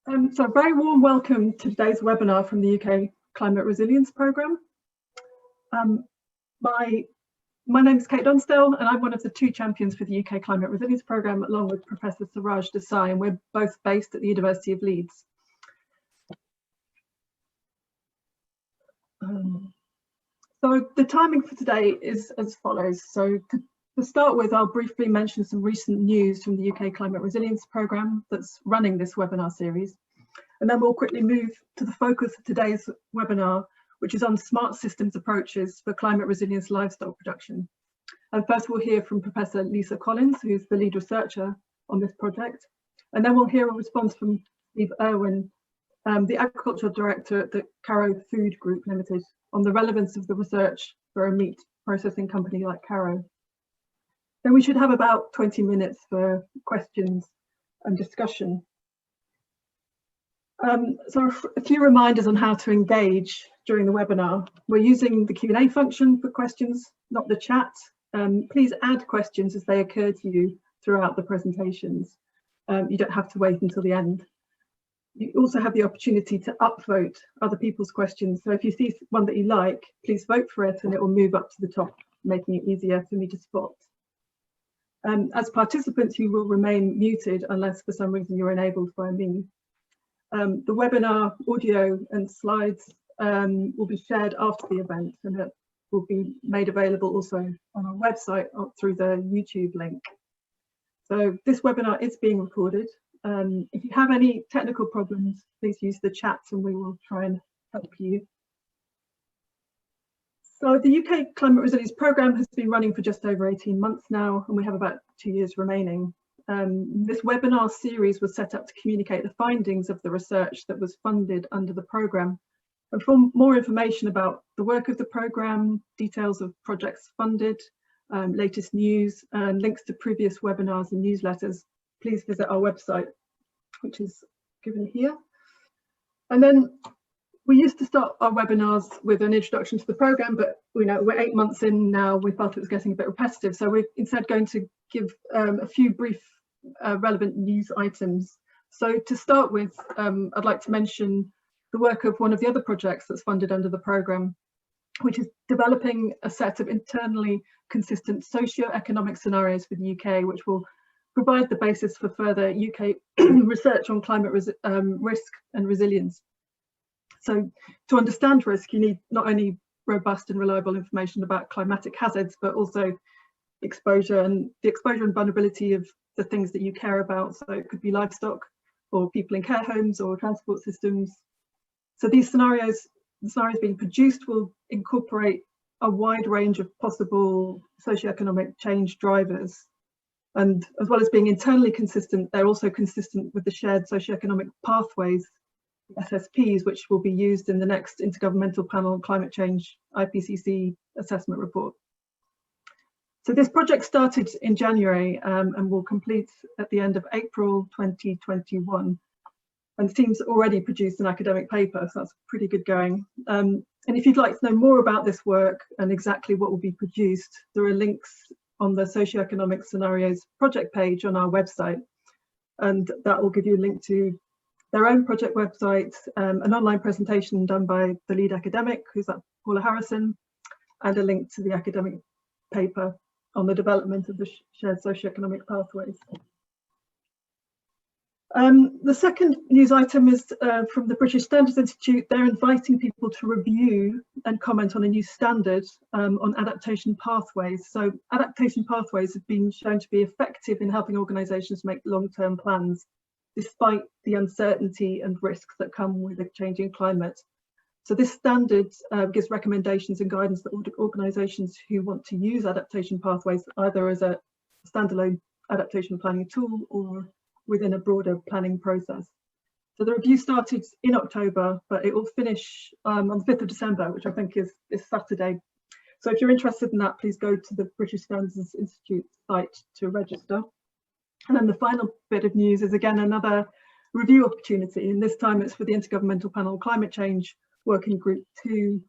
So a very warm welcome to today's webinar from the UK Climate Resilience Programme. My name is Kate Lonsdale and I'm one of the two champions for the UK Climate Resilience Programme along with Professor Suraj Desai, and we're both based at the University of Leeds. So the timing for today is as follows. So to start with, I'll briefly mention some recent news from the UK Climate Resilience Programme that's running this webinar series. And then we'll quickly move to the focus of today's webinar, which is on smart systems approaches for climate resilience livestock production. And first we'll hear from Professor Lisa Collins, who's the lead researcher on this project. And then we'll hear a response from Steve Irwin, the Agricultural Director at the Carrow Food Group Limited, on the relevance of the research for a meat processing company like Carrow. Then we should have about 20 minutes for questions and discussion. So a few reminders on how to engage during the webinar. We're using the Q&A function for questions, not the chat. Please add questions as they occur to you throughout the presentations. You don't have to wait until the end. You also have the opportunity to upvote other people's questions. So if you see one that you like, please vote for it and it will move up to the top, making it easier for me to spot. As participants, you will remain muted unless for some reason you're enabled by me. The webinar audio and slides will be shared after the event, and it will be made available also on our website through the YouTube link. So this webinar is being recorded. If you have any technical problems, please use the chat and we will try and help you. So the UK Climate Resilience Programme has been running for just over 18 months now, and we have about 2 years remaining. This webinar series was set up to communicate the findings of the research that was funded under the programme. And for more information about the work of the programme, details of projects funded, latest news, and links to previous webinars and newsletters, please visit our website, which is given here. And then we used to start our webinars with an introduction to the programme, but we're 8 months in now, we felt it was getting a bit repetitive. So we're instead going to give a few brief relevant news items. So to start with, I'd like to mention the work of one of the other projects that's funded under the programme, which is developing a set of internally consistent socio-economic scenarios for the UK, which will provide the basis for further UK research on climate risk and resilience. So to understand risk, you need not only robust and reliable information about climatic hazards, but also exposure and vulnerability of the things that you care about. So it could be livestock or people in care homes or transport systems. So these scenarios, the scenarios being produced will incorporate a wide range of possible socioeconomic change drivers. And as well as being internally consistent, they're also consistent with the shared socioeconomic pathways, SSPs, which will be used in the next Intergovernmental Panel on Climate Change IPCC assessment report. So this project started in January and will complete at the end of April 2021. And the team's already produced an academic paper, so that's pretty good going. And if you'd like to know more about this work and exactly what will be produced, there are links on the Socioeconomic Scenarios project page on our website. And that will give you a link to their own project website, an online presentation done by the lead academic, who's Paula Harrison, and a link to the academic paper on the development of the shared socioeconomic pathways. The second news item is from the British Standards Institute. They're inviting people to review and comment on a new standard on adaptation pathways. So adaptation pathways have been shown to be effective in helping organisations make long-term plans, despite the uncertainty and risks that come with a changing climate. So this standard gives recommendations and guidance to organisations who want to use adaptation pathways either as a standalone adaptation planning tool or within a broader planning process. So the review started in October, but it will finish on the 5th of December, which I think is this Saturday. So if you're interested in that, please go to the British Standards Institute site to register. And then the final bit of news is again another review opportunity, and this time it's for the Intergovernmental Panel on Climate Change Working Group 2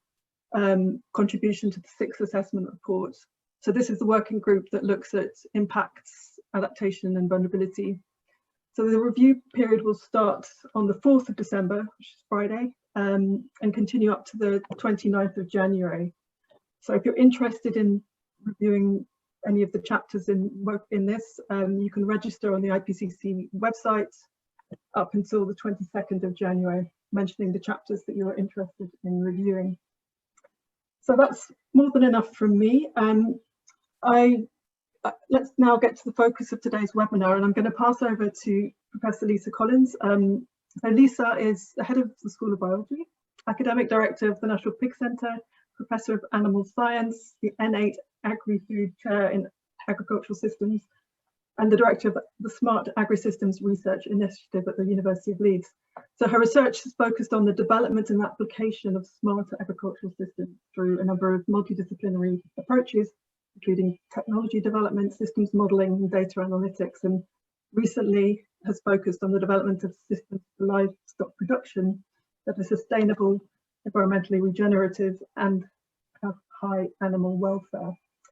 contribution to the 6th assessment report. So this is the working group that looks at impacts, adaptation and vulnerability. So the review period will start on the 4th of December, which is Friday, and continue up to the 29th of January. So if you're interested in reviewing any of the chapters in this, you can register on the IPCC website up until the 22nd of January, mentioning the chapters that you're interested in reviewing. So that's more than enough from me. Let's now get to the focus of today's webinar, and I'm going to pass over to Professor Lisa Collins. So Lisa is the head of the School of Biology, academic director of the National Pig Centre, professor of animal science, the N8 Agri-Food Chair in Agricultural Systems, and the director of the Smart Agri-Systems Research Initiative at the University of Leeds. So her research is focused on the development and application of smarter agricultural systems through a number of multidisciplinary approaches, including technology development, systems modelling, and data analytics, and recently has focused on the development of systems for livestock production that are sustainable, environmentally regenerative, and have high animal welfare.